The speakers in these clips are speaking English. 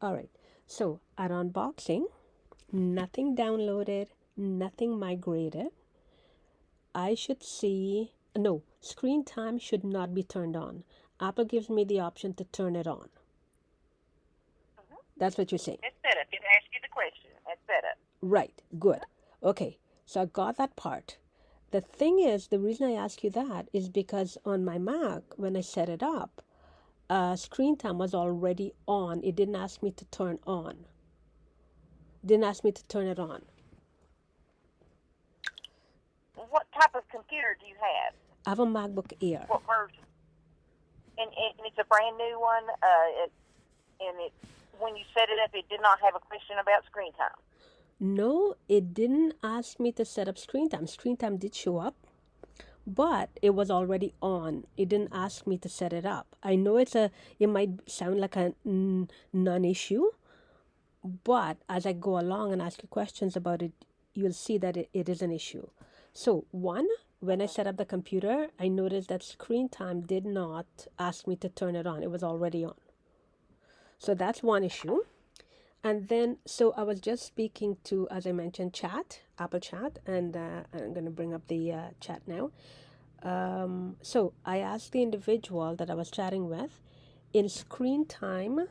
All right. So at unboxing, nothing downloaded, nothing migrated. I should see, no, screen time should not be turned on. Apple gives me the option to turn it on. Mm-hmm. That's what you're saying. It's setup. It asks you the question. It's setup. Right, good. Okay, so I got that part. The thing is, the reason I ask you that is because on my Mac, when I set it up, screen time was already on. It didn't ask me to turn on. Didn't ask me to turn it on. What type of computer do you have? I have a MacBook Air. What version? And it's a brand new one. And it when you set it up, it did not have a question about screen time. No, it didn't ask me to set up screen time. Screen time did show up, but it was already on. It didn't ask me to set it up. I know it might sound like a non-issue, but as I go along and ask you questions about it, you'll see that it is an issue. So one, when I Mm-hmm. set up the computer, I noticed that screen time did not ask me to turn it on. It was already on. So that's one issue. And then, so I was just speaking to, as I mentioned, chat, Apple Chat, and I'm going to bring up the chat now. So I asked the individual that I was chatting with in screen time,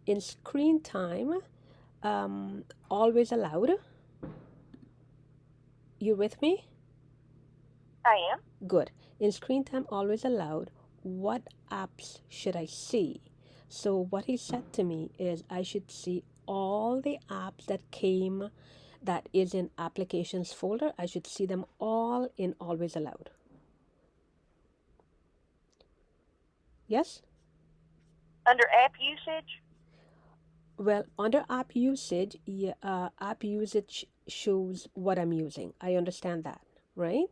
in screen time, always allowed. You with me? I am. Good. In screen time, always allowed. What apps should I see? So what he said to me is I should see all the apps that is in applications folder. I should see them all in always allowed. Yes? Under app usage. Well, under app usage, yeah, app usage shows what I'm using. I understand that, right?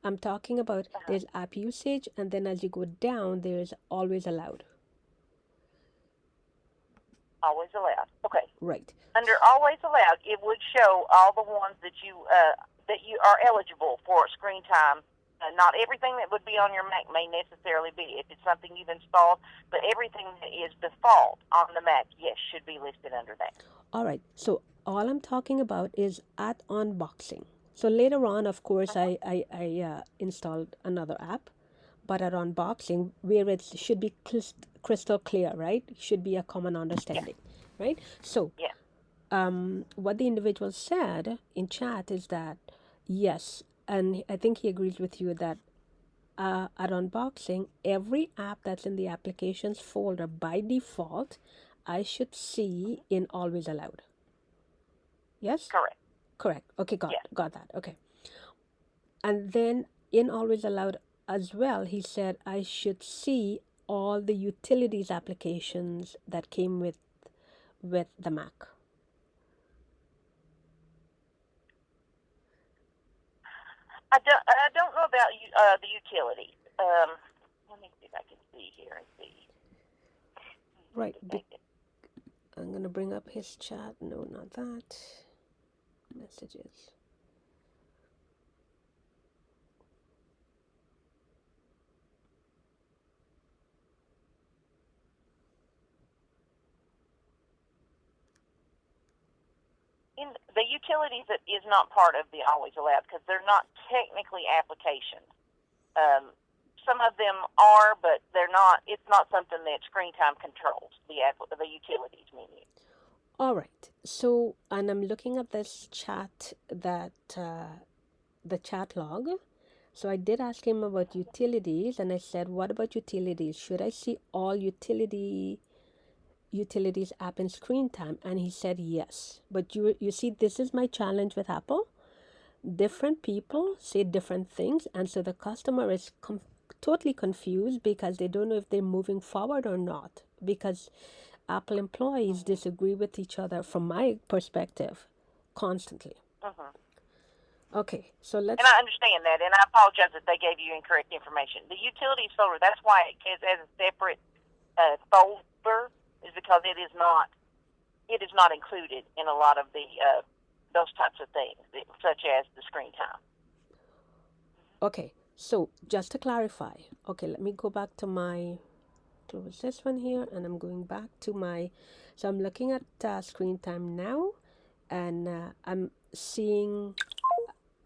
I'm talking about Uh-huh. there's app usage, and then as you go down, there's always allowed. Always allowed. Okay. Right. Under always allowed, it would show all the ones that you are eligible for screen time. Not everything that would be on your Mac may necessarily be if it's something you've installed, but everything that is default on the Mac, yes, should be listed under that. All right. So all I'm talking about is at unboxing. So later on, of course, Mm-hmm. I installed another app, but at unboxing, where it should be crystal clear, right? Should be a common Yeah. understanding, right? So Yeah. what the individual said in chat is that yes, and I think he agrees with you that at unboxing, every app that's in the applications folder by default, I should see in always allowed. Yes? Correct. Correct. Okay, Yeah. got that. Okay. And then in always allowed as well, he said I should see all the utilities applications that came with the Mac. I don't know about the utility. Let me see if I can see here and see. Right. I'm gonna bring up his chat. No, not that. Messages. In the utilities that is not part of the always allowed because they're not technically applications. Um, some of them are, but they're not. It's not something that screen time controls. The utilities menu. All right. So, and I'm looking at this chat the chat log. So I did ask him about utilities, and I said, "What about utilities? Should I see all utilities app in screen time?" And he said yes. But you see, this is my challenge with Apple. Different people say different things, and so the customer is totally confused because they don't know if they're moving forward or not, because Apple employees Mm-hmm. disagree with each other from my perspective constantly. Mm-hmm. Okay, so And let's. I understand that, and I apologize that they gave you incorrect information. The utilities folder, that's why it is as a separate folder, is because it is not included in a lot of the those types of things, such as the screen time. Okay, so just to clarify, okay, let me go back to my close this one here, and I'm going back to my, so I'm looking at screen time now, and I'm seeing,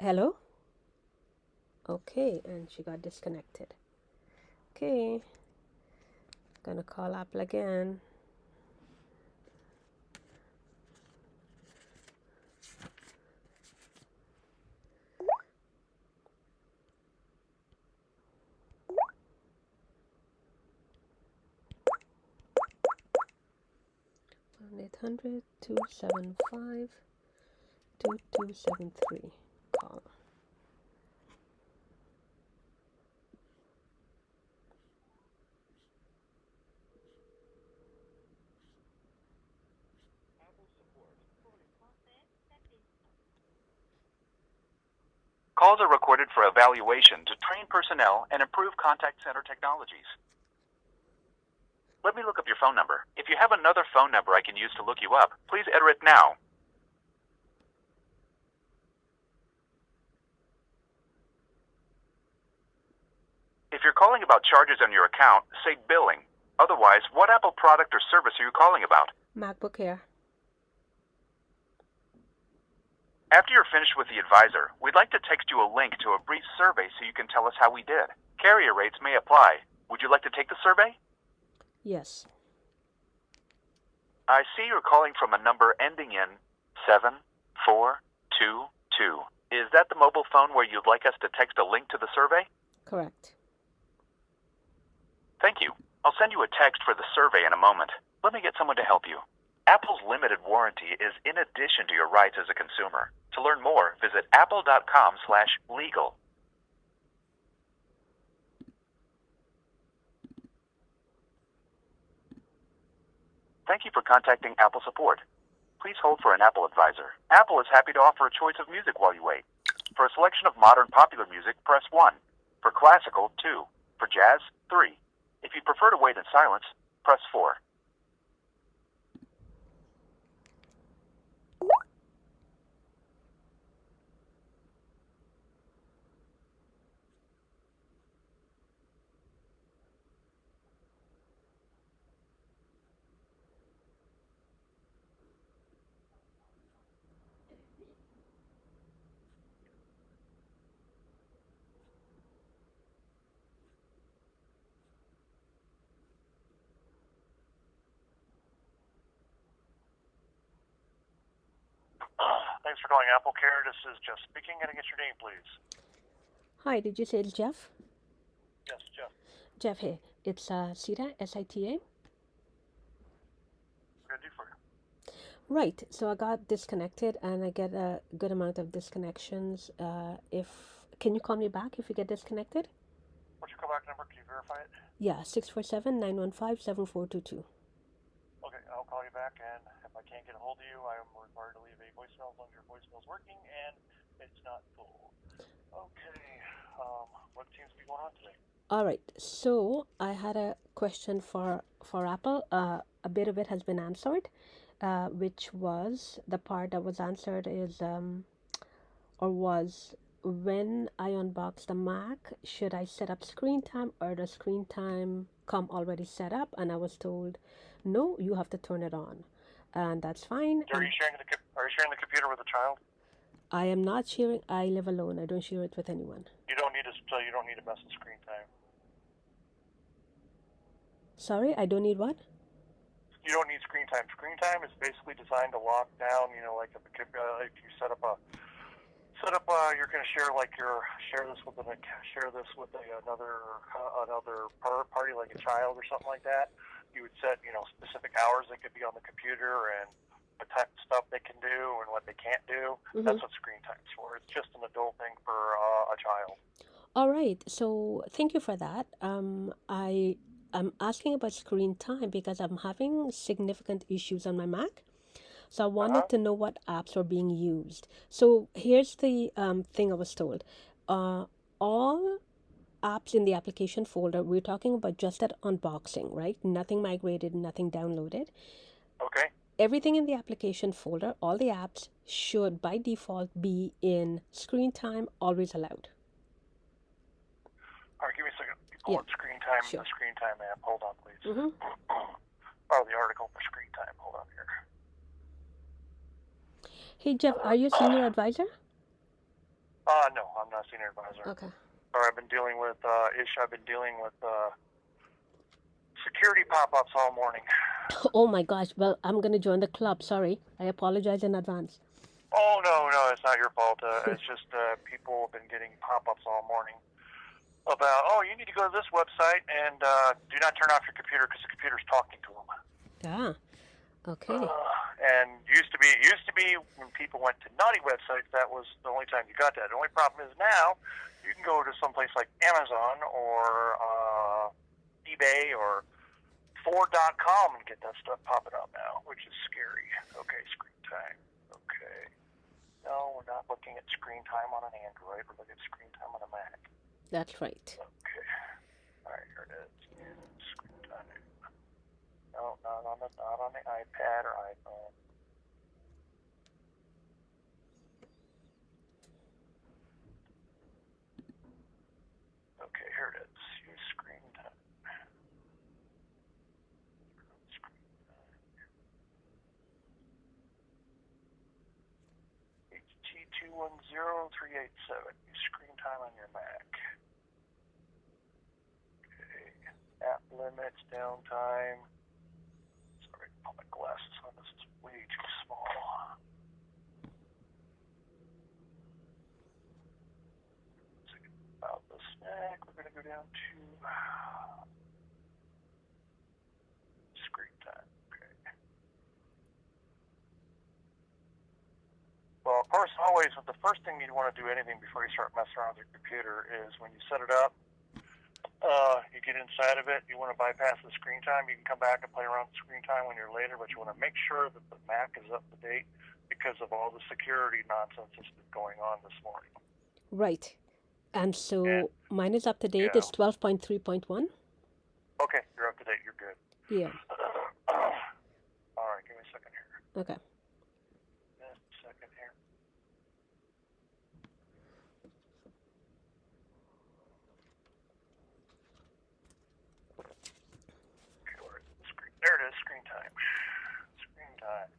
hello? Okay, and she got disconnected. Okay, gonna call Apple again. On 800-275-2273. Call. Calls are recorded for evaluation to train personnel and improve contact center technologies. Let me look up your phone number. If you have another phone number I can use to look you up, please enter it now. If you're calling about charges on your account, say billing. Otherwise, what Apple product or service are you calling about? MacBook Air. After you're finished with the advisor, we'd like to text you a link to a brief survey so you can tell us how we did. Carrier rates may apply. Would you like to take the survey? Yes. I see you're calling from a number ending in 7422. Is that the mobile phone where you'd like us to text a link to the survey? Correct. Thank you. I'll send you a text for the survey in a moment. Let me get someone to help you. Apple's limited warranty is in addition to your rights as a consumer. To learn more, visit apple.com/legal. Thank you for contacting Apple support. Please hold for an Apple advisor. Apple is happy to offer a choice of music while you wait. For a selection of modern popular music, press 1. For classical, 2. For jazz, 3. If you prefer to wait in silence, press 4. Thanks for calling Apple Care. This is Jeff speaking. Can I get your name, please? Hi, did you say it's Jeff? Yes, Jeff. Jeff, hey, it's Sita, S-I-T-A. What can I do for you? Right, so I got disconnected, and I get a good amount of disconnections. Can you call me back if you get disconnected? What's your callback number? Can you verify it? Yeah, 647-915-7422. Okay, I'll call you back, and if I can't get a hold of you, I am required to leave a voicemail as long as your voicemail's working and it's not full. Okay, what seems to be going on today? All right, so I had a question for Apple. A bit of it has been answered, which was the part that was answered is was when I unbox the Mac, should I set up screen time or does screen time come already set up? And I was told, no, you have to turn it on, and that's fine. Are you sharing the computer with a child? I am not sharing. I live alone. I don't share it with anyone. You don't need to mess with screen time. Sorry, I don't need what? You don't need screen time. Screen time is basically designed to lock down. Like if you set up you're going to share this with another party, like a child or something like that. You would set specific hours they could be on the computer and the type of stuff they can do and what they can't do. Mm-hmm. That's what screen time's for. It's just an adult thing for a child. All right. So thank you for that. I'm asking about screen time because I'm having significant issues on my Mac. So I wanted to know what apps are being used. So here's the thing I was told. All apps in the application folder, we're talking about just that unboxing, right? Nothing migrated, nothing downloaded. Okay. Everything in the application folder, all the apps should by default be in screen time, always allowed. All right, give me a second. pull Yeah. up Screen Time, Sure. the Screen Time app. Hold on, please. Mm-hmm. Oh, the article for Screen Time. Hold on here. Hey, Jeff, are you a senior advisor? No, I'm not a senior advisor. Okay. Or I've been dealing with security pop-ups all morning. Oh my gosh. Well, I'm going to join the club. Sorry. I apologize in advance. Oh no, it's not your fault. It's just people have been getting pop-ups all morning about, oh, you need to go to this website and do not turn off your computer because the computer's talking to them. Ah, okay. And used to be when people went to naughty websites, that was the only time you got that. The only problem is now you can go to someplace like Amazon or eBay or Ford.com and get that stuff popping up now, which is scary. Okay, Screen Time. Okay. No, we're not looking at Screen Time on an Android. We're looking at Screen Time on a Mac. That's right. Okay. All right, here it is. Screen Time. No, not on the iPad or iPhone. Okay, here it is. Use Screen Time. Screen Time. HT210387. Use Screen Time on your Mac. Okay. App limits, downtime. Sorry, put my glasses on. This is way too small. About the snack, we're going to go down to Screen Time. Okay. Well, of course, always, the first thing you want to do anything before you start messing around with your computer is when you set it up, you get inside of it, you want to bypass the Screen Time. You can come back and play around with Screen Time when you're later, but you want to make sure that the Mac is up to date because of all the security nonsense that's been going on this morning. Right. And so And, mine is up to date. yeah. It's 12.3.1. Okay, you're up to date. You're good. Yeah. All right, give me a second here. Okay. Just a second here. Okay, where is the screen? There it is, Screen Time. Screen Time.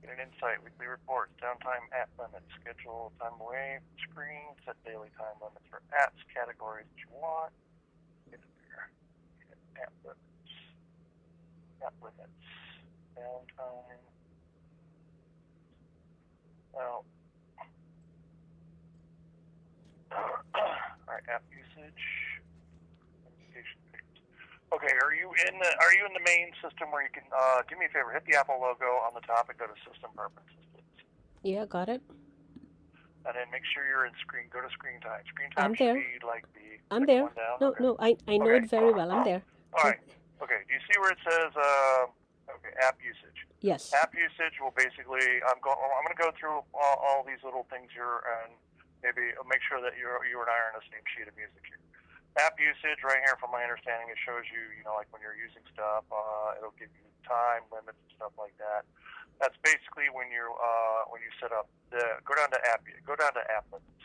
Get an insight, weekly reports, downtime, app limits, schedule time away from screen, set daily time limits for apps, categories that you want. Get it there. Get app limits. App limits. Downtime. Well. Alright, app usage. Notification picked. Okay, are you in the main system where you can do me a favor, hit the Apple logo on the top and go to System Preferences, please. Yeah, got it. And then make sure you're in Screen. Go to Screen Time. Screen I'm Time should there. be like the I'm second there. one down. No, Okay. no, I know Okay. it very well. I'm there. All right. Okay. Do you see where it says app usage? Yes. App usage will basically I'm going to go through all these little things here and maybe make sure that you and I are on the same sheet of music here. App usage right here, from my understanding, it shows you, like when you're using stuff, it'll give you time limits and stuff like that. That's basically when you set up go down to app limits.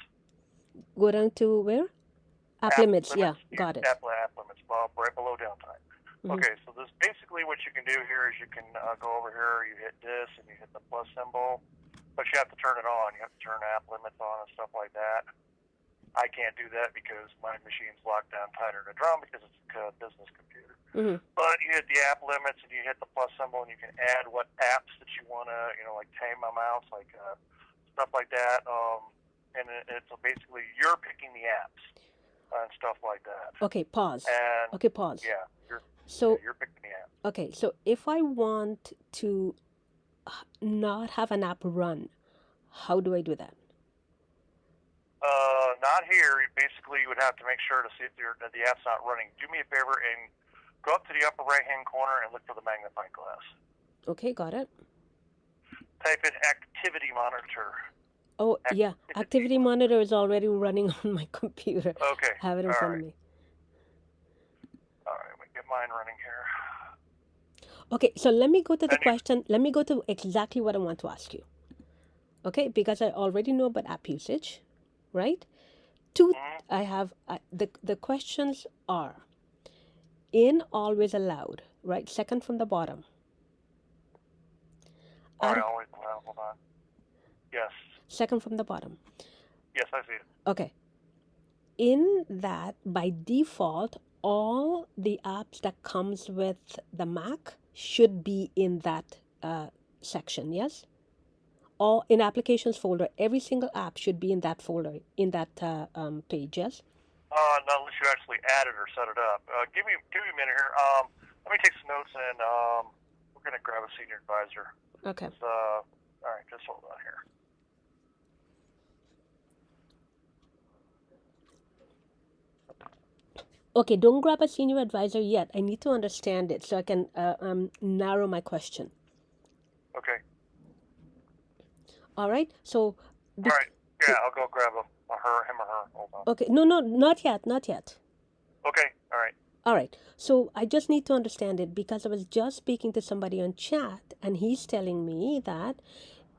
Go down to where? App limits. Yeah, got it. App limits, right below downtime. Mhm. Okay, so this basically what you can do here is you can go over here, you hit this, and you hit the plus symbol, but you have to turn it on. You have to turn app limits on and stuff like that. I can't do that because my machine's locked down tighter than a drum because it's a business computer. Mm-hmm. But you hit the app limits and you hit the plus symbol and you can add what apps that you want to, like Tame My Mouse, like stuff like that. And it's basically you're picking the apps and stuff like that. Okay, pause. And Okay, pause. yeah, So, you're picking the apps. okay, so if I want to not have an app run, how do I do that? Not here. Basically, you would have to make sure to see if that the app's not running. Do me a favor and go up to the upper right-hand corner and look for the magnifying glass. Okay, got it. Type in Activity Monitor. Oh, yeah. Activity Monitor is already running on my computer. Okay. I have it in front of me. All right, we get mine running here. Okay, so let me go to the And you- question. Let me go to exactly what I want to ask you. Okay, because I already know about app usage, right? two. Mhm. I have the questions are in always allowed, right? Second from the bottom. All right, Out, always allow. Hold on. Yes. second from the bottom. Yes, I see it. Okay. In that, by default, all the apps that comes with the Mac should be in that section. Yes. All in applications folder, every single app should be in that folder, in that page. Yes. Not unless you actually add it or set it up. Give me a minute here. Let me take some notes, and we're gonna grab a senior advisor. Okay. All right, just hold on here. Okay, don't grab a senior advisor yet. I need to understand it so I can narrow my question. Okay. All right. So, All right. Yeah, I'll go grab him or her. Hold on. okay. No, not yet. Not yet. Okay. All right. All right. So I just need to understand it because I was just speaking to somebody on chat and he's telling me that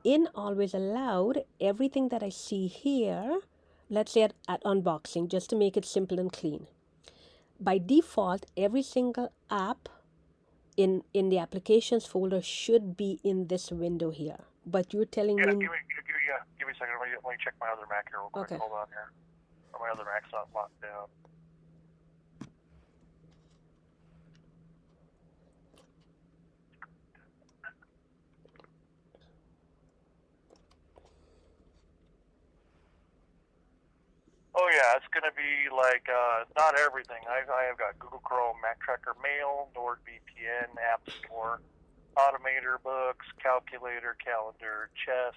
in always allowed, everything that I see here, let's say at unboxing, just to make it simple and clean. By default, every single app in the applications folder should be in this window here. But you're telling Yeah, me give me a second. Let me check my other Mac here real quick. Okay. Hold on here. Oh, my other Mac's not locked down. Oh yeah, it's gonna be like not everything. I have got Google Chrome, Mac Tracker Mail, NordVPN, App Store, Automator, Books, Calculator, Calendar, Chess,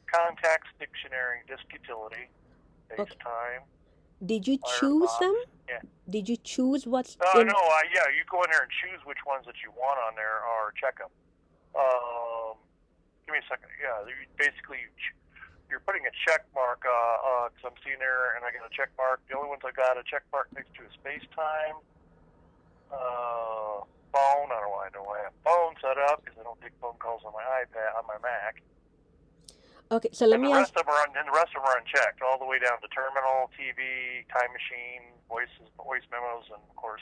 Contacts, Dictionary, Disk Utility, FaceTime, did you choose Firefox. them? Yeah. Did you choose what's No, in? yeah, you go in there and choose which ones that you want on there or check them. Give me a second. Yeah, you're putting a check mark, because I'm seeing there, and I got a check mark. The only ones I got a check mark next to is FaceTime, phone. I don't know why I have phone set up because I don't take phone calls on my iPad, on my Mac. Okay, so let And me the ask. rest of them are unchecked, all the way down to terminal, TV, time machine, voice memos, and of course,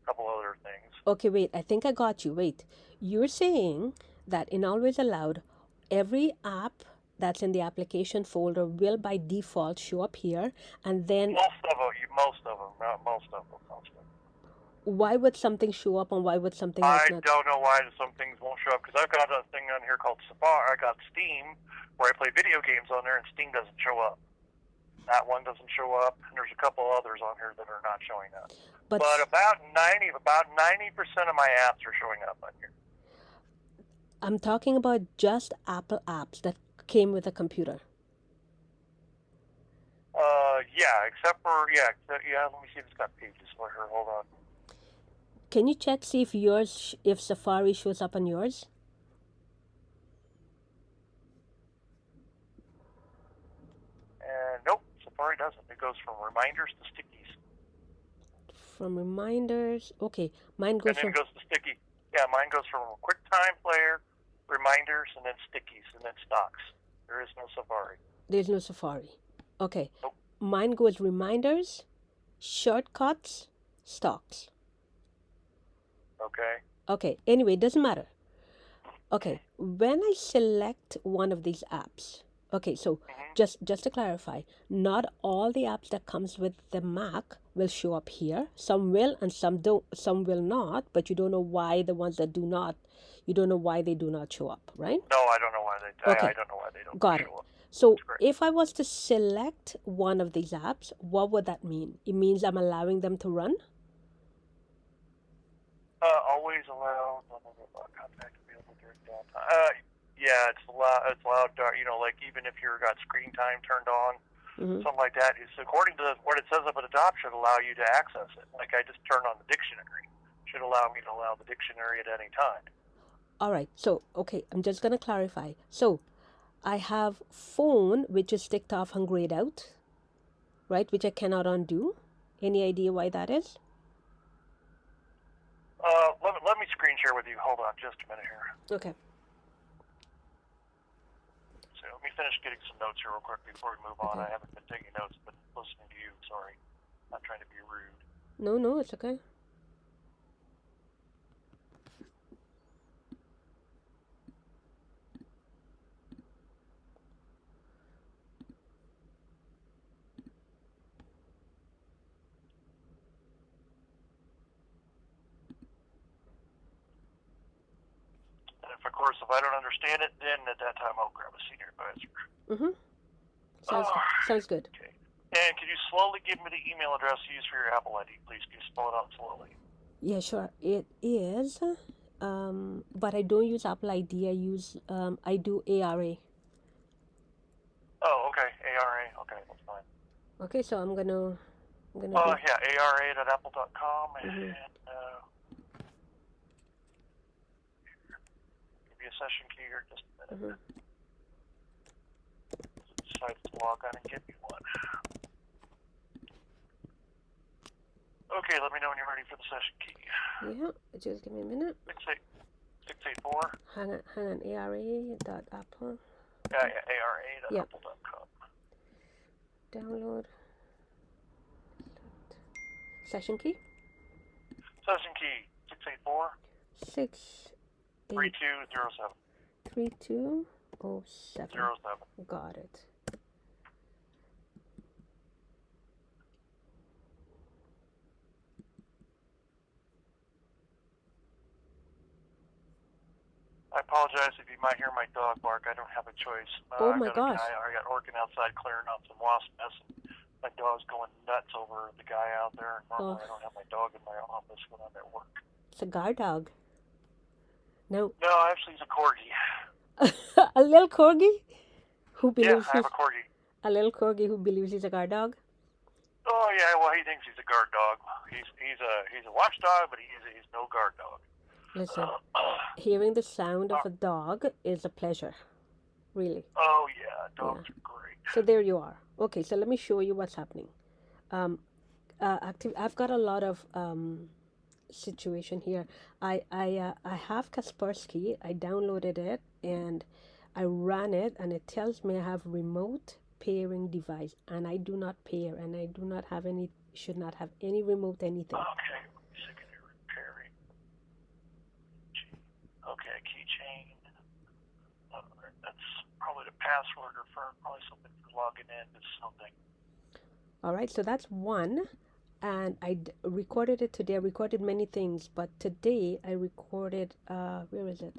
a couple other things. Okay, wait. I think I got you. Wait. You're saying that in always allowed, every app that's in the application folder will by default show up here, and then Most of them, not most of them. why would something show up and why would something else I not? don't know why some things won't show up because I've got a thing on here called Safari. I got Steam where I play video games on there, and Steam doesn't show up. That one doesn't show up, and there's a couple others on here that are not showing up. But But about 90% of my apps are showing up on here. I'm talking about just Apple apps that came with a computer. Yeah, except for let me see if it's got pages for her. Hold on. Can you check see if if Safari shows up on yours? And nope, Safari doesn't. It goes from reminders to stickies. From reminders. Okay, mine And goes then from. it goes to sticky. Yeah, mine goes from QuickTime Player, reminders, and then stickies, and then stocks. There is no Safari. There's no Safari. Okay. Nope. Mine goes reminders, shortcuts, stocks. Okay. Okay. Anyway, it doesn't matter. Okay. When I select one of these apps, okay, so just to clarify, not all the apps that comes with the Mac will show up here. Some will and some don't. Some will not. But you don't know why the ones that do not. You don't know why they do not show up, right? No, I don't know why they. Okay. I don't know why they don't Got it. show up. So Correct. if I was to select one of these apps, what would that mean? It means I'm allowing them to run? Always allow contact available during downtime. Yeah, it's allowed. It's allowed. Like even if you've got screen time turned on, something like that. It's according to what it says up at the top should allow you to access it. Like I just turned on the dictionary. Should allow me to allow the dictionary at any time. All right. So, okay, I'm just going to clarify. So, I have phone, which is ticked off and grayed out, right? Which I cannot undo. Any idea why that is? Let me screen share with you. Hold on just a minute here. Okay. So let me finish getting some notes here real quick before we move on. Okay. I haven't been taking notes, but listening to you. Sorry. Not trying to be rude. No, it's okay. And if I don't understand it, then at that time I'll grab a senior advisor. Mm-hmm. Sounds good. Okay. And can you slowly give me the email address you use for your Apple ID, please? Can you spell it out slowly? Yeah, sure. It is, but I don't use Apple ID. I do ARA. Oh, okay. ARA. Okay, that's fine. Okay, so I'm gonna do. Yeah, ARA.apple.com. Mhm. And give me a session key here just a minute. Mhm. Decide to log on and give me one. Okay, let me know when you're ready for the session key. Yeah, just give me a minute. 684. Hang on. ARA.apple. Yeah, ARA.apple.com. Download. Session key. Session key 684 683 3207. 3207. Got it. I apologize if you might hear my dog bark. I don't have a choice. Oh my gosh. I got working outside clearing out some wasp nests. My dog's going nuts over the guy out there. Normally I don't have my dog in my office when I'm at work. It's a guard dog. No. No, actually he's a corgi. A little corgi who believes I have a corgi. a little corgi who believes he's a guard dog. Oh yeah, well he thinks he's a guard dog. He's a watchdog, but he's no guard dog. Listen, hearing the sound of a dog is a pleasure, really. Oh yeah, dogs are great. So there you are. Okay, so let me show you what's happening. I've got a lot of situation here. I have Kaspersky. I downloaded it and I ran it, and it tells me I have remote pairing device, and I do not pair, and I do not have any. Should not have any remote anything. Okay, secondary pairing. Okay, keychain. That's probably the password or for probably something for logging in to something. All right, so that's one, and I recorded it today. I recorded many things, but today I recorded. Where is it?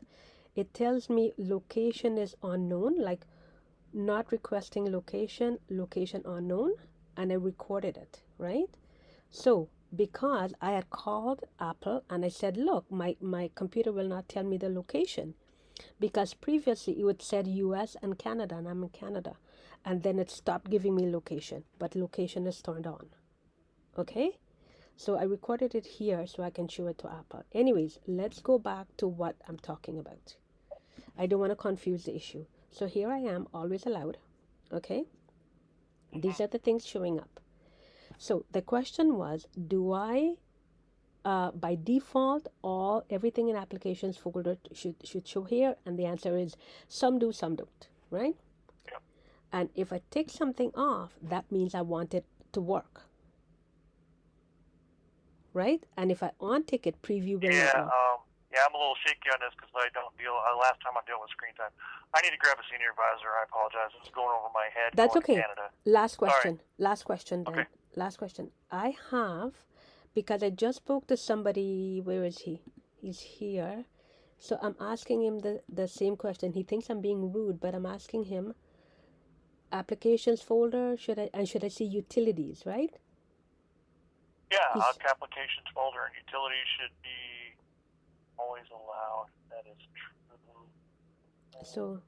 It tells me location is unknown, like not requesting location unknown, and I recorded it, right? So because I had called Apple and I said, look, my computer will not tell me the location, because previously it would said US and Canada, and I'm in Canada, and then it stopped giving me location, but location is turned on. Okay, so I recorded it here so I can show it to Apple. Anyways, let's go back to what I'm talking about. I don't want to confuse the issue. So here I am, always allowed. Okay, these are the things showing up. So the question was, do I by default everything in applications folder should show here? And the answer is some do, some don't, right? Yep. And if I take something off, that means I want it to work, right? And if I untick it, preview will not work. Yeah, I'm a little shaky on this because I don't deal. Last time I'm dealing with screen time, I need to grab a senior advisor. I apologize. This is going over my head. That's okay. Canada. Last question. Right. Last question then. Okay. Last question. I have, because I just spoke to somebody. Where is he? He's here. So I'm asking him the same question. He thinks I'm being rude, but I'm asking him, applications folder, should I see utilities, right? Yeah, applications folder and utilities should be always allowed. That is true. So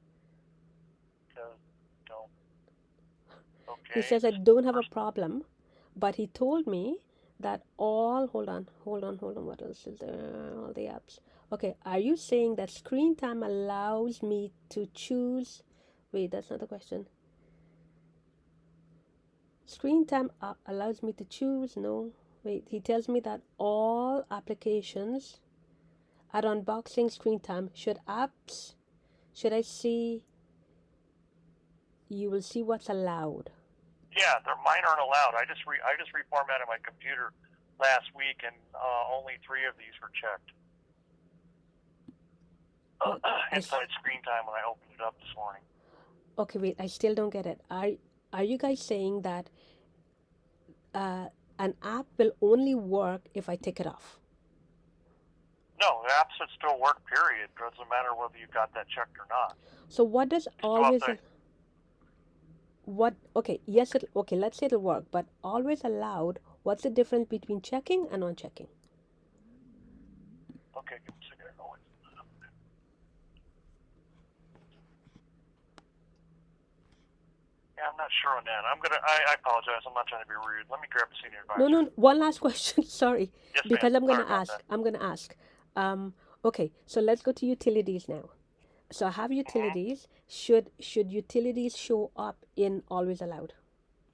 okay. He says I don't have a problem, but he told me that hold on, what else is there? All the apps. Okay, are you saying that screen time allows me to choose? Wait, that's not the question. Screen time allows me to choose? No. Wait, he tells me that all applications at unboxing screen time, should I see, you will see what's allowed. Yeah, mine aren't allowed. I just reformatted my computer last week, and only 3 of these were checked inside screen time when I opened it up this morning. Okay, wait, I still don't get it. Are you guys saying that an app will only work if I take it off? No, the app should still work, period. It doesn't matter whether you got that checked or not. So what does always okay, yes, okay, let's say it'll work, but always allowed, what's the difference between checking and unchecking? Okay, give me a second. Yeah, I'm not sure on that. I apologize. I'm not trying to be rude. Let me grab a senior advisor. No, one last question. Sorry. Yes, Because ma'am. I'm gonna ask. Okay, so let's go to utilities now. So I have utilities. Should utilities show up in always allowed?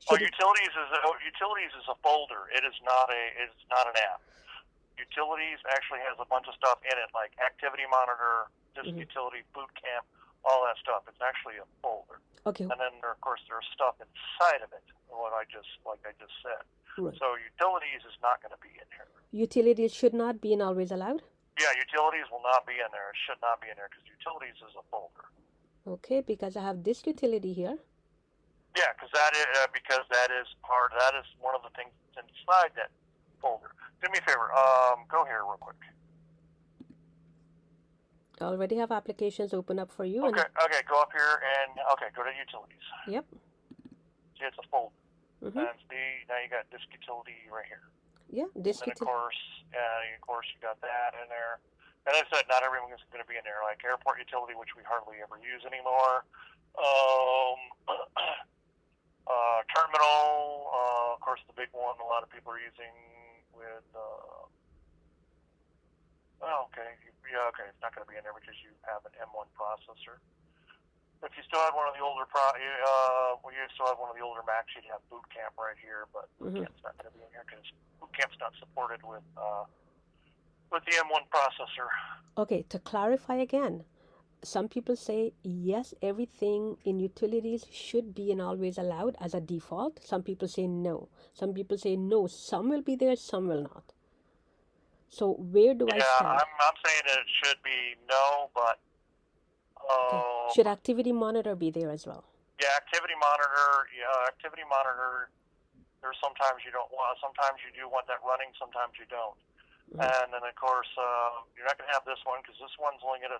Utilities is a folder. It's not an app. Utilities actually has a bunch of stuff in it, like activity monitor, disk utility, boot camp, all that stuff. It's actually a folder. Okay. And then of course there's stuff inside of it. Like I just said. Right. So utilities is not going to be in here. Utilities should not be in always allowed? Yeah, utilities will not be in there. It should not be in there because utilities is a folder. Okay, because I have disk utility here. Yeah, because that is one of the things that's inside that folder. Do me a favor. Go here real quick. I already have applications open up for you. Okay, go up here and go to utilities. Yep. See, it's a folder. Mm-hmm. And see, now you got disk utility right here. Yeah, disk utility. And of course, you got that in there. And as I said, not everyone is going to be in there. Like airport utility, which we hardly ever use anymore. Terminal, of course, the big one a lot of people are using with. It's not going to be in there because you have an M1 processor. If you still had one of the older Macs, you'd have Boot Camp right here, but Boot Camp's not going to be in here because Boot Camp's not supported with the M1 processor. Okay, to clarify again, some people say yes, everything in utilities should be in always allowed as a default. Some people say no. Some people say no. Some will be there, some will not. So where do I stand? I'm saying that it should be no, but okay. Should activity monitor be there as well? Yeah, activity monitor. There's sometimes you don't want. Sometimes you do want that running. Sometimes you don't. And then of course you're not going to have this one because this one's only going to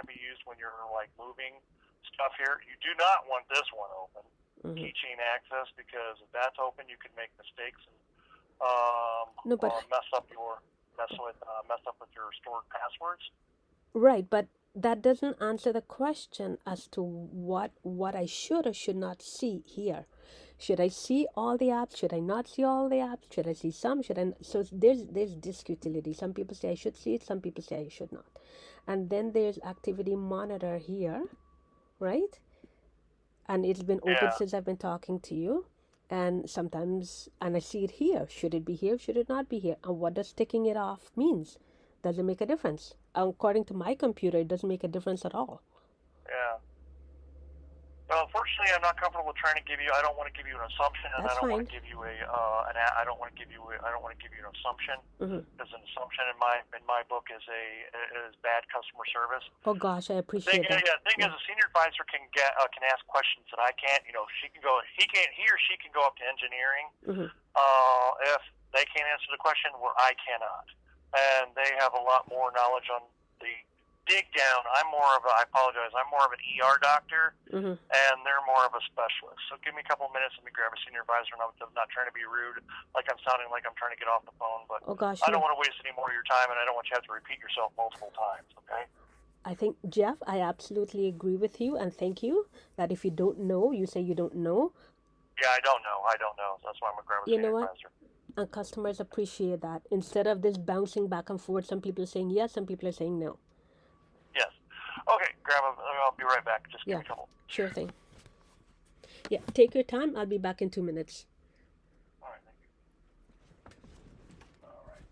be used when you're like moving stuff here. You do not want this one open, keychain access, because if that's open, you can make mistakes and mess up with your stored passwords. Right, but that doesn't answer the question as to what I should or should not see here. Should I see all the apps? Should I not see all the apps? Should I see some? Should I? So there's disk utility. Some people say I should see it. Some people say I should not. And then there's activity monitor here, right? And it's been open since I've been talking to you. And sometimes, and I see it here. Should it be here? Should it not be here? And what does ticking it off means? Does it make a difference? According to my computer, it doesn't make a difference at all. Yeah. Well, unfortunately, I'm not comfortable trying to give you. I don't want to give you an assumption, and That's I don't fine. want to give you I don't want to give you an assumption because an assumption in my book is bad customer service. Oh gosh, I appreciate that. Yeah, the thing is, a senior advisor can ask questions that I can't. He or she can go up to engineering if they can't answer the question where I cannot, and they have a lot more knowledge on the dig down. I'm more of an ER doctor, and they're more of a specialist. So give me a couple of minutes, let me grab a senior advisor, and I'm not trying to be rude, like I'm sounding like I'm trying to get off the phone, but I don't want to waste any more of your time, and I don't want you to have to repeat yourself multiple times, okay? I think, Jeff, I absolutely agree with you, and thank you that if you don't know, you say you don't know. Yeah, I don't know. That's why I'm going to grab a senior advisor. And customers appreciate that. Instead of this bouncing back and forth, some people are saying yes, some people are saying no. Yes. Okay, I'll be right back. Just give me a couple. Sure thing. Yeah, take your time. I'll be back in 2 minutes. All right, thank you. All right.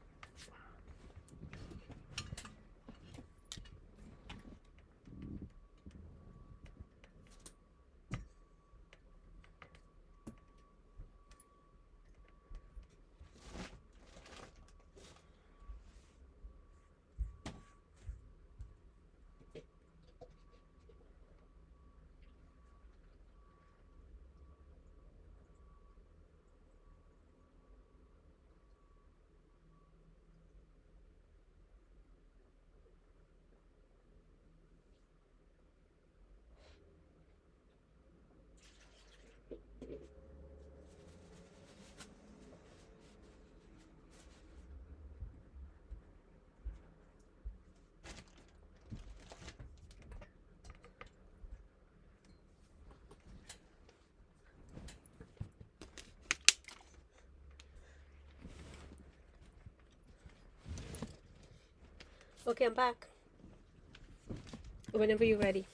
Okay, I'm back. Whenever you're ready.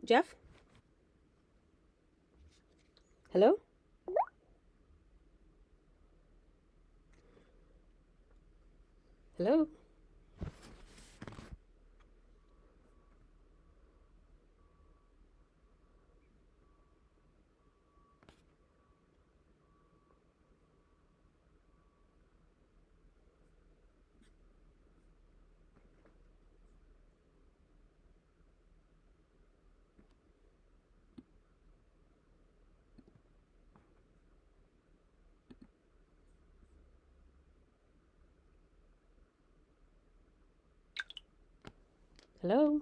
Jeff? Hello? Hello? Hello?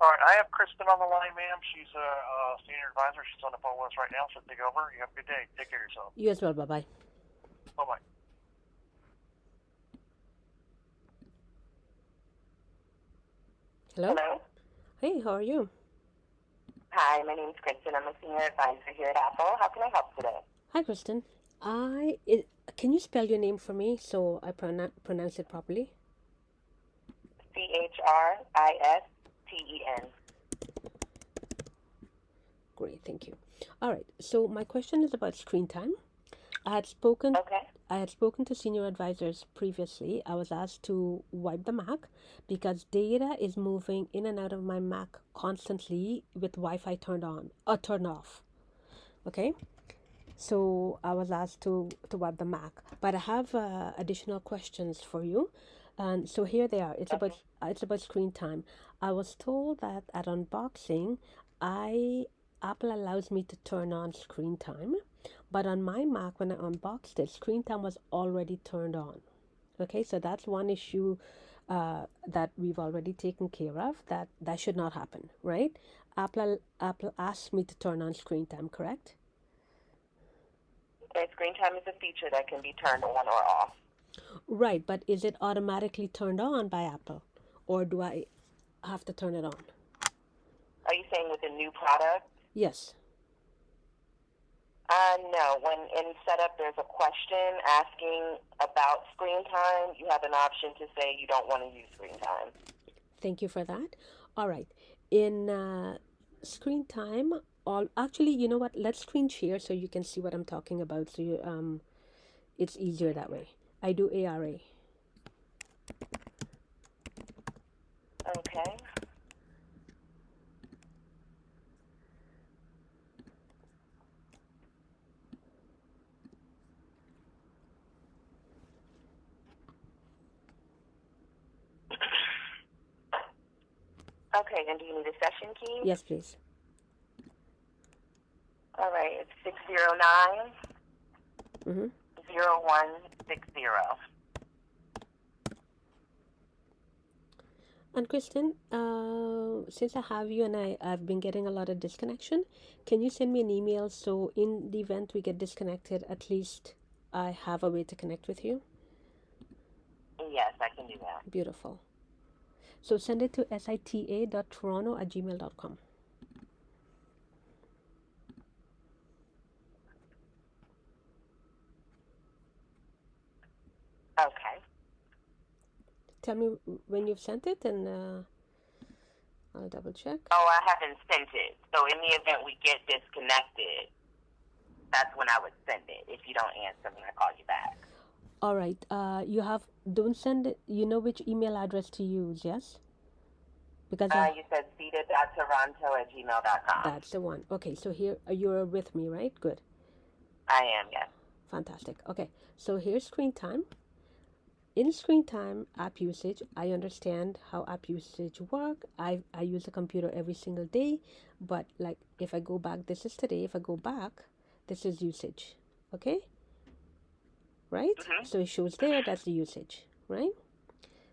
All right, I have Kristen on the line, ma'am. She's a senior advisor. She's on the phone with us right now. She'll take over. You have a good day. Take care of yourself. You as well. Bye-bye. Bye-bye. Hello? Hello. Hey, how are you? Hi, my name is Kristen. I'm a senior advisor here at Apple. How can I help today? Hi, Kristen. Can you spell your name for me so I pronounce it properly? CHRISTEN. Great, thank you. All right. So my question is about screen time. I had spoken Okay. I had spoken to senior advisors previously. I was asked to wipe the Mac because data is moving in and out of my Mac constantly with Wi-Fi turned on or turned off. Okay? So I was asked to wipe the Mac, but I have additional questions for you, and so here they are. It's about screen time. I was told that at unboxing, I Apple allows me to turn on screen time, but on my Mac when I unboxed it, screen time was already turned on. Okay, so that's one issue that we've already taken care of. That should not happen, right? Apple asked me to turn on screen time, correct? Okay, screen time is a feature that can be turned on or off. Right, but is it automatically turned on by Apple? Or do I have to turn it on? Are you saying with a new product? Yes. No. When in setup, there's a question asking about screen time. You have an option to say you don't want to use screen time. Thank you for that. All right. In screen time, actually, you know what? Let's screen share so you can see what I'm talking about. So it's easier that way. I do ARA. Okay. Okay, and do you need a session key? Yes, please. All right, it's 609 Mm-hmm. 0160. And Kristen, since I have you and I've been getting a lot of disconnection, can you send me an email so in the event we get disconnected, at least I have a way to connect with you? Yes, I can do that. Beautiful. So send it to sita.toronto@gmail.com. Okay. Tell me when you've sent it and I'll double check. Oh, I haven't sent it. So in the event we get disconnected, that's when I would send it. If you don't answer when I call you back. All right. Don't send it. You know which email address to use, yes? Because You said ceta.toronto@gmail.com. that's the one. Okay, so here you're with me, right? Good. I am, yes. Fantastic. Okay, so here's screen time. In screen time, app usage, I understand how app usage work. I use the computer every single day, but like if I go back, this is today. If I go back, this is usage. Okay? Right? So it shows there, that's the usage, right?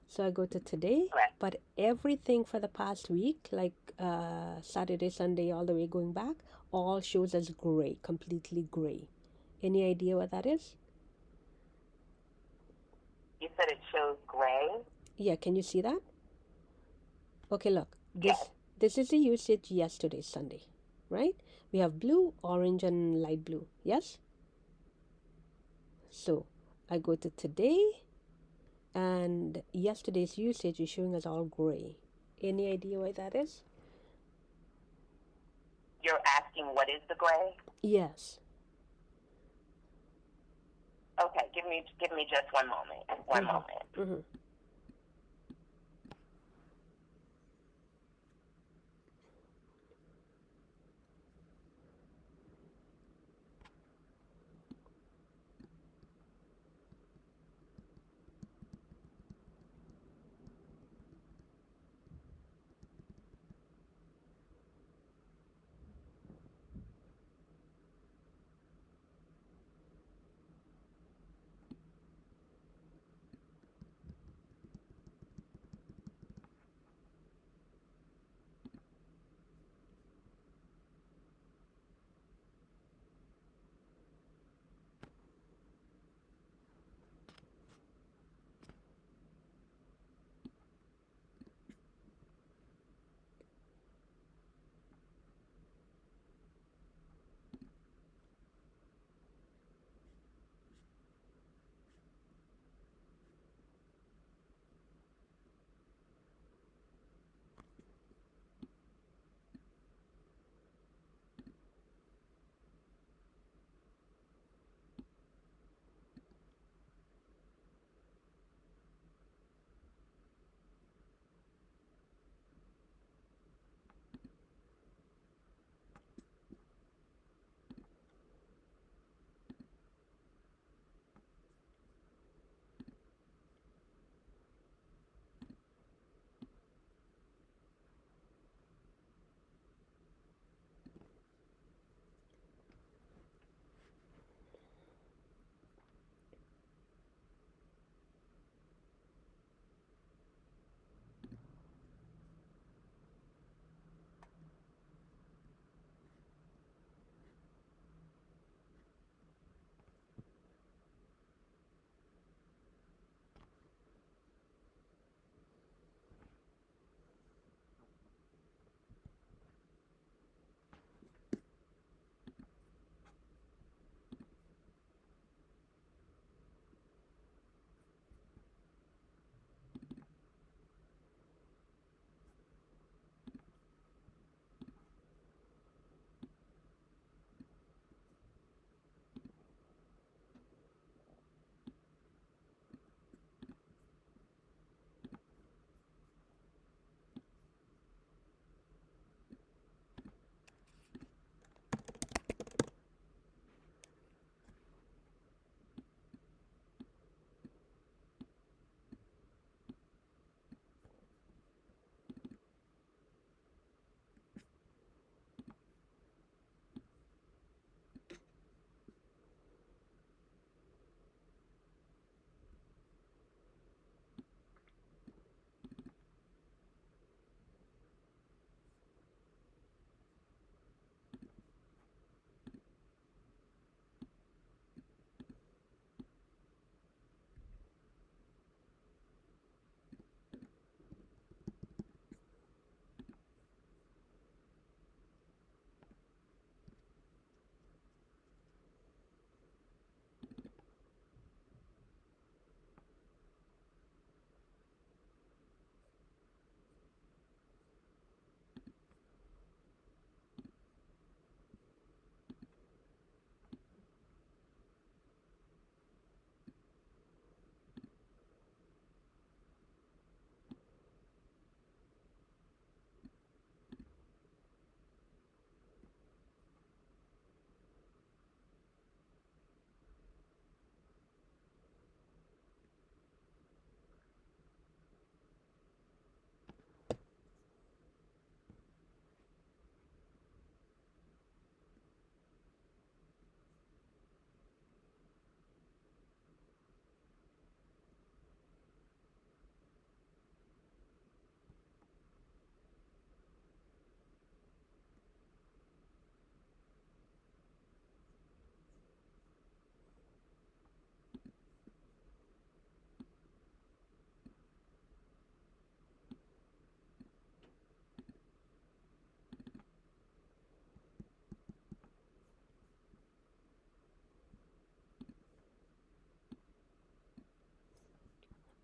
So I go to today, Correct. but everything for the past week, like Saturday, Sunday, all the way going back, all shows as gray, completely gray. Any idea what that is? You said it shows gray? Yeah, can you see that? Okay, look, Yes. this is the usage yesterday, Sunday, right? We have blue, orange, and light blue, yes? So I go to today, and yesterday's usage is showing us all gray. Any idea why that is? You're asking what is the gray? Yes. Okay, give me just one moment. One moment. Mm-hmm.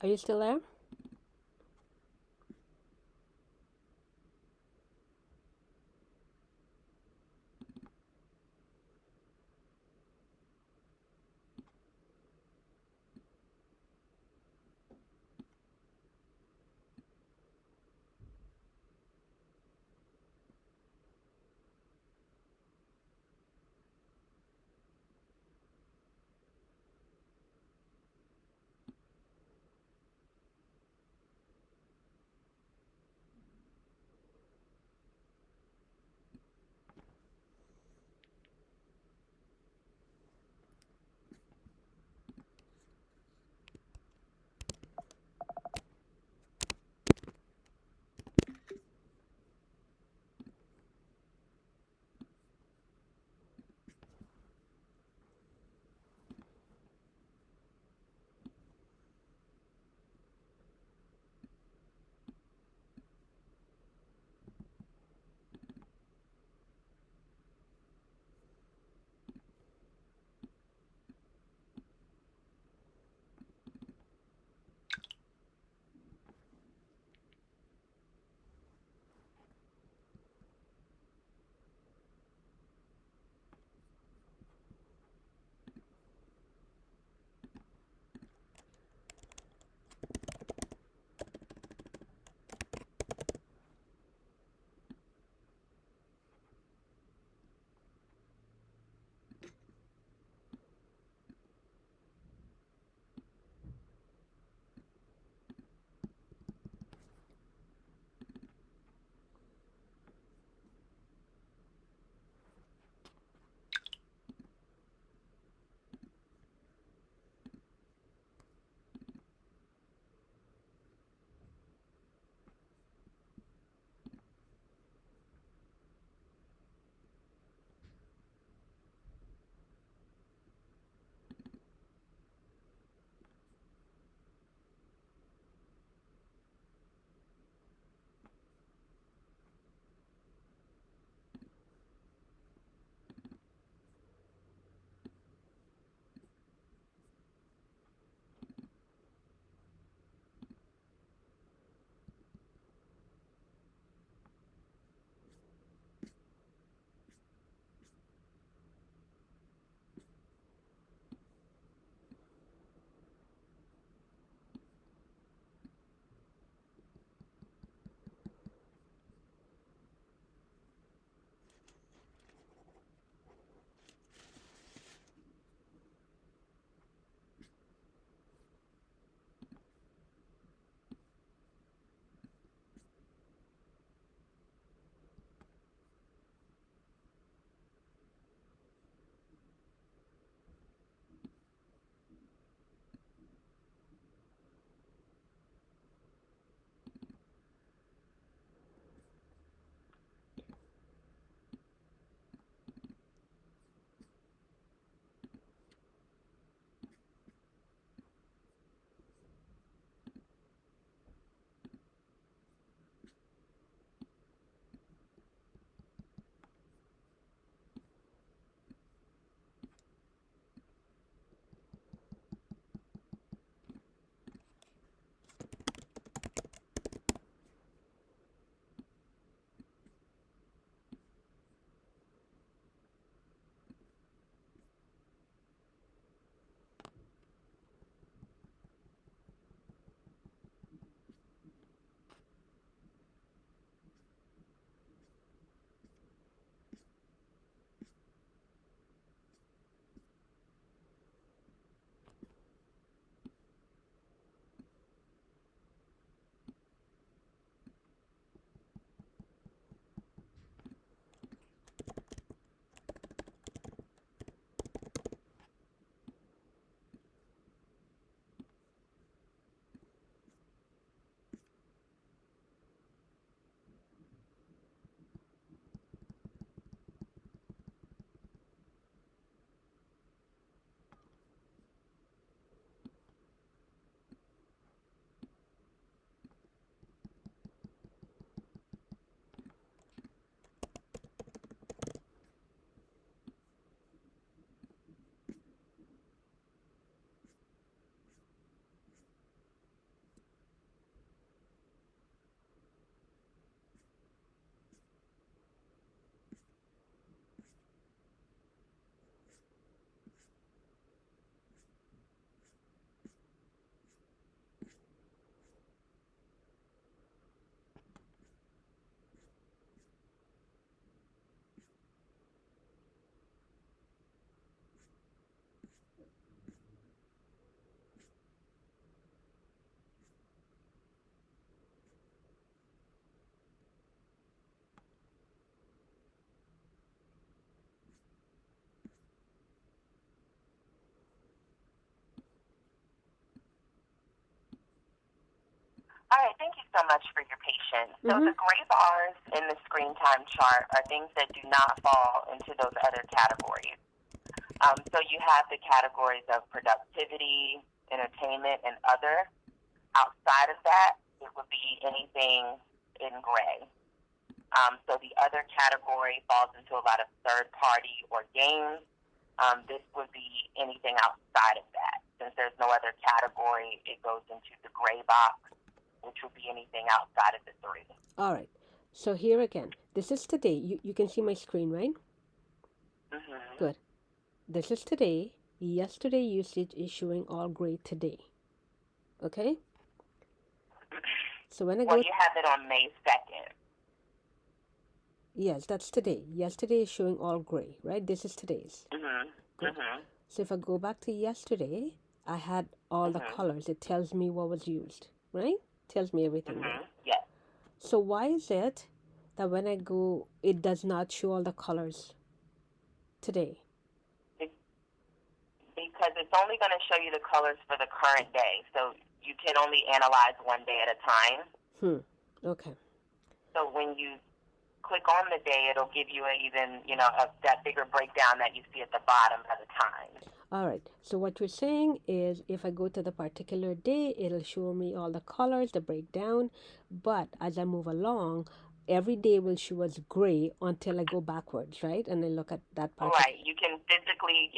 Are you still there? All right, thank you so much for your patience. So the gray bars in the screen time chart are things that do not fall into those other categories. So you have the categories of productivity, entertainment, and other. Outside of that, it would be anything in gray. So the other category falls into a lot of third party or games. This would be anything outside of that. Since there's no other category, it goes into the gray box, which would be anything outside of the three. All right. So here again, this is today. You can see my screen, right? Good. This is today. Yesterday usage is showing all gray today. Okay? So when I Well, go... you have it on May 2nd. Yes, that's today. Yesterday is showing all gray, right? This is today's. Good. So if I go back to yesterday, I had all the colors. It tells me what was used, right? Tells me everything there. Yes. So why is it that when I go, it does not show all the colors today? Because it's only going to show you the colors for the current day. So you can only analyze one day at a time. Okay. So when you click on the day, it'll give you that bigger breakdown that you see at the bottom of the time. All right. So what you're saying is if I go to the particular day, it'll show me all the colors, the breakdown. But as I move along, every day will show us gray until I go backwards, right? And I look at that part. Right. You can physically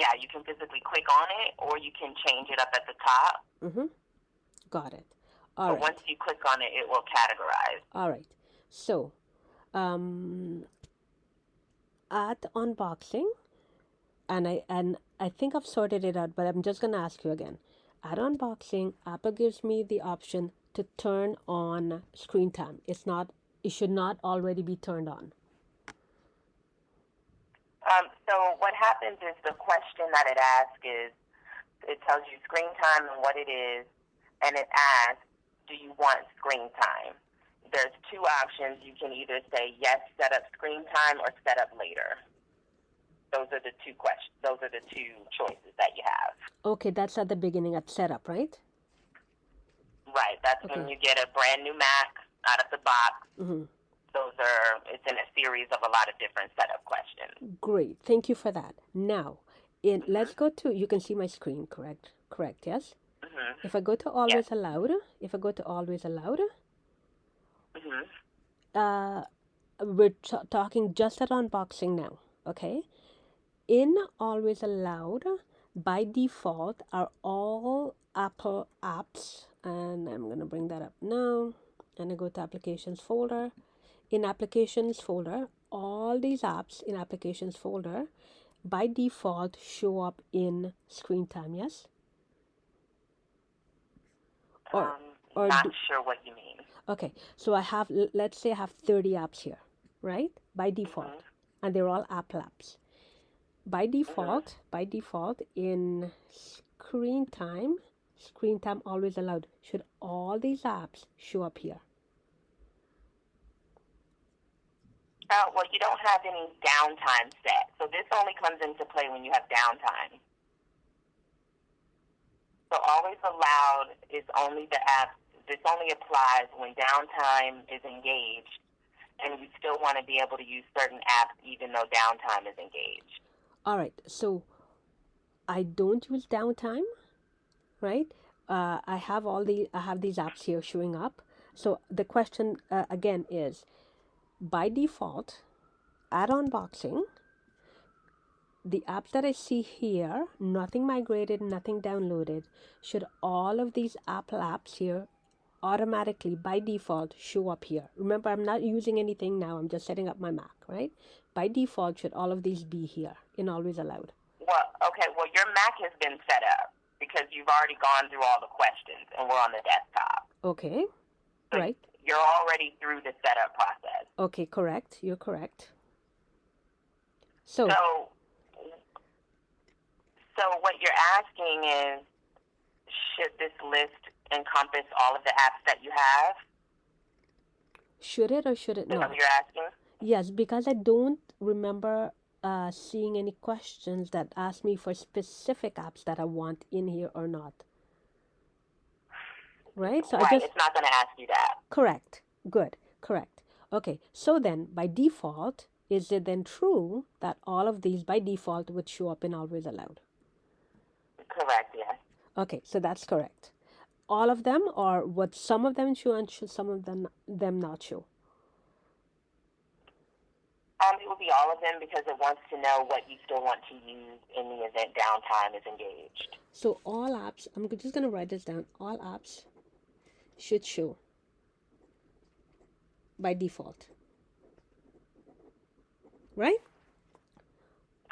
click on it, or you can change it up at the top. Got it. All but right. once you click on it, it will categorize. All right. So, at unboxing, and I think I've sorted it out, but I'm just gonna ask you again. At unboxing, Apple gives me the option to turn on screen time. It should not already be turned on. So what happens is the question that it asks is, it tells you screen time and what it is, and it asks, do you want screen time? There's two options. You can either say yes, set up screen time, or set up later. Those are the two questions. Those are the two choices that you have. Okay, that's at the beginning at setup, right? Right. That's when you get a brand new Mac out of the box. It's in a series of a lot of different setup questions. Great. Thank you for that. Now, let's go to, you can see my screen, correct? Correct, yes? If I go to always allowed, we're talking just at unboxing now, okay? In always allowed, by default, are all Apple apps, and I'm going to bring that up now, and I go to applications folder. In applications folder, all these apps in applications folder by default show up in screen time, yes? Not sure what you mean. Okay, so I have, let's say I have 30 apps here, right? By default, and they're all Apple apps. By default, in screen time always allowed, should all these apps show up here? Well, you don't have any downtime set. So this only comes into play when you have downtime. So always allowed is only the app. This only applies when downtime is engaged, and you still want to be able to use certain apps even though downtime is engaged. All right. So I don't use downtime, right? I have these apps here showing up. So the question again is, by default, at unboxing, the apps that I see here, nothing migrated, nothing downloaded, should all of these Apple apps here automatically, by default, show up here? Remember, I'm not using anything now. I'm just setting up my Mac, right? By default, should all of these be here in always allowed? Well, your Mac has been set up because you've already gone through all the questions, and we're on the desktop. Okay, so right. You're already through the setup process. Okay, correct. You're correct. So what you're asking is, should this list encompass all of the apps that you have? Should it or should it Is that not? what you're asking? Yes, because I don't remember seeing any questions that ask me for specific apps that I want in here or not. right? So I Right. just, It's not going to ask you that. correct, good, correct. Okay, so then by default, is it then true that all of these by default would show up in always allowed? Correct, yes. Okay, so that's correct. All of them, or would some of them show and should some of them not show? It would be all of them because it wants to know what you still want to use in the event downtime is engaged. So all apps, I'm just going to write this down. All apps should show by default. Right?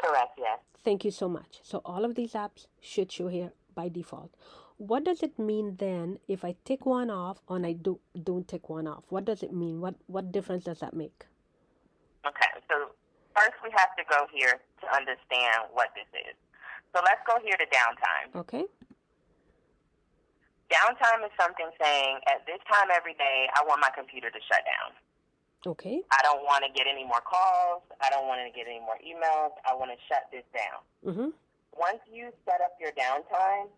Correct, yes. Thank you so much. So all of these apps should show here by default. What does it mean then if I tick one off and I don't tick one off? What does it mean? What difference does that make? Okay, so first we have to go here to understand what this is. So let's go here to downtime. Okay. Downtime is something saying, at this time every day, I want my computer to shut down. Okay. I don't want to get any more calls. I don't want to get any more emails. I want to shut this down. Mm-hmm. Once you set up your downtime,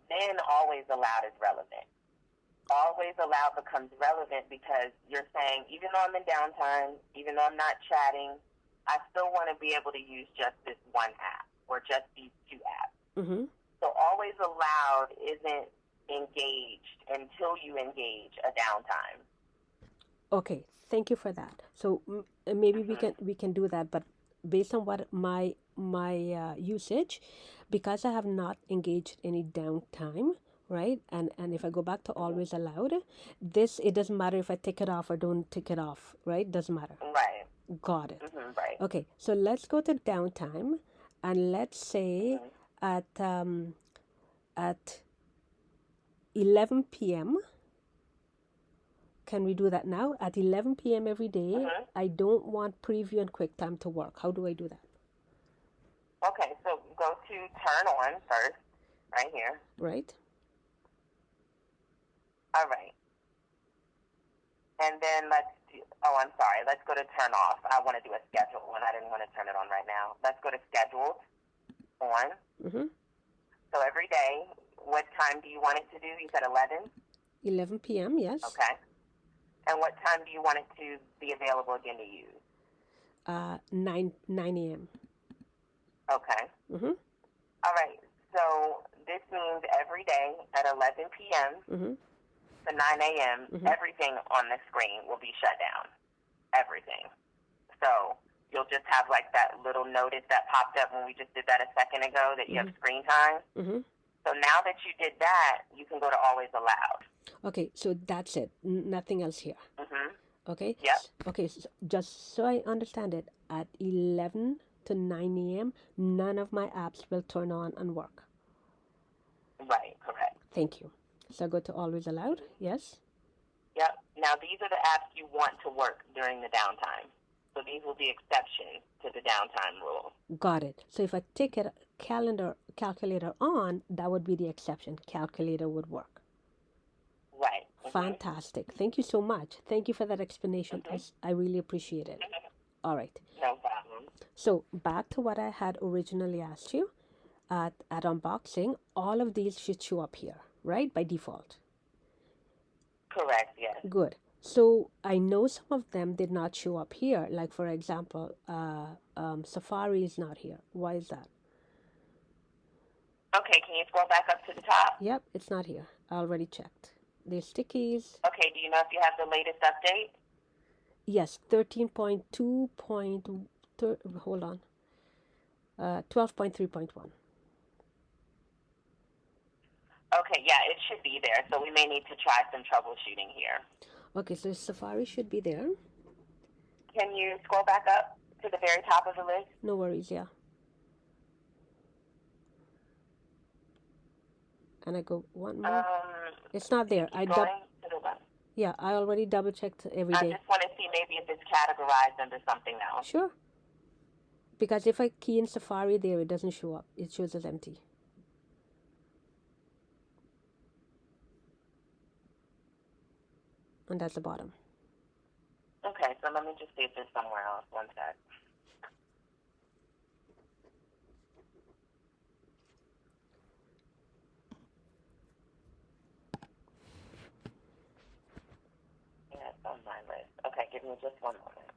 then always allowed is relevant. Always allowed becomes relevant because you're saying, even though I'm in downtime, even though I'm not chatting, I still want to be able to use just this one app or just these two apps. Mm-hmm. So always allowed isn't engaged until you engage a downtime. Okay. Thank you for that. So maybe we can do that, but based on what my usage, because I have not engaged any downtime, right? And if I go back to always allowed, it doesn't matter if I tick it off or don't tick it off, right? Doesn't matter. Right. Got it. Right. Okay, so let's go to downtime, and let's say at 11 p.m. Can we do that now? At 11 p.m. every day, I don't want preview and QuickTime to work. How do I do that? Okay, so go to turn on first, right here. Right. All right. And then let's go to turn off. I want to do a schedule one. I didn't want to turn it on right now. Let's go to scheduled on. Mm-hmm. So every day, what time do you want it to do? You said 11? 11 p.m., yes. Okay. And what time do you want it to be available again to use? 9 a.m. Okay. Mm-hmm. All right. So this means every day at 11 p.m. Mm-hmm. to 9 a.m., everything on the screen will be shut down. Everything. So you'll just have like that little notice that popped up when we just did that a second ago that you have screen time. Mm-hmm. So now that you did that, you can go to always allowed. Okay, so that's it. Nothing else here. Mm-hmm. Okay? Yep. Okay, so just so I understand it, at 11 to 9 a.m., none of my apps will turn on and work. Right, correct. Thank you. So go to always allowed, yes? Yep. Now these are the apps you want to work during the downtime. So these will be exceptions to the downtime rule. Got it. So if I tick it calculator on, that would be the exception. Calculator would work. Right. Fantastic. Thank you so much. Thank you for that explanation. I really appreciate it. All right. No problem. So back to what I had originally asked you at unboxing, all of these should show up here, right? By default. Correct, yes. Good. So I know some of them did not show up here. Like for example, Safari is not here. Why is that? Okay, can you scroll back up to the top? Yep, it's not here. I already checked. There's stickies. Okay, do you know if you have the latest update? Yes, 13.2. Hold on. 12.3.1. Okay, yeah, it should be there. So we may need to try some troubleshooting here. Okay, so Safari should be there. Can you scroll back up to the very top of the list? No worries, yeah. And I go one more. It's not there. I to the left. Yeah, I already double checked every I day. just want to see maybe if it's categorized under something else. Sure. Because if I key in Safari there, it doesn't show up. It shows as empty. And that's the bottom. Okay, so let me just see if it's somewhere else. One sec. my list. Okay, give me just one moment.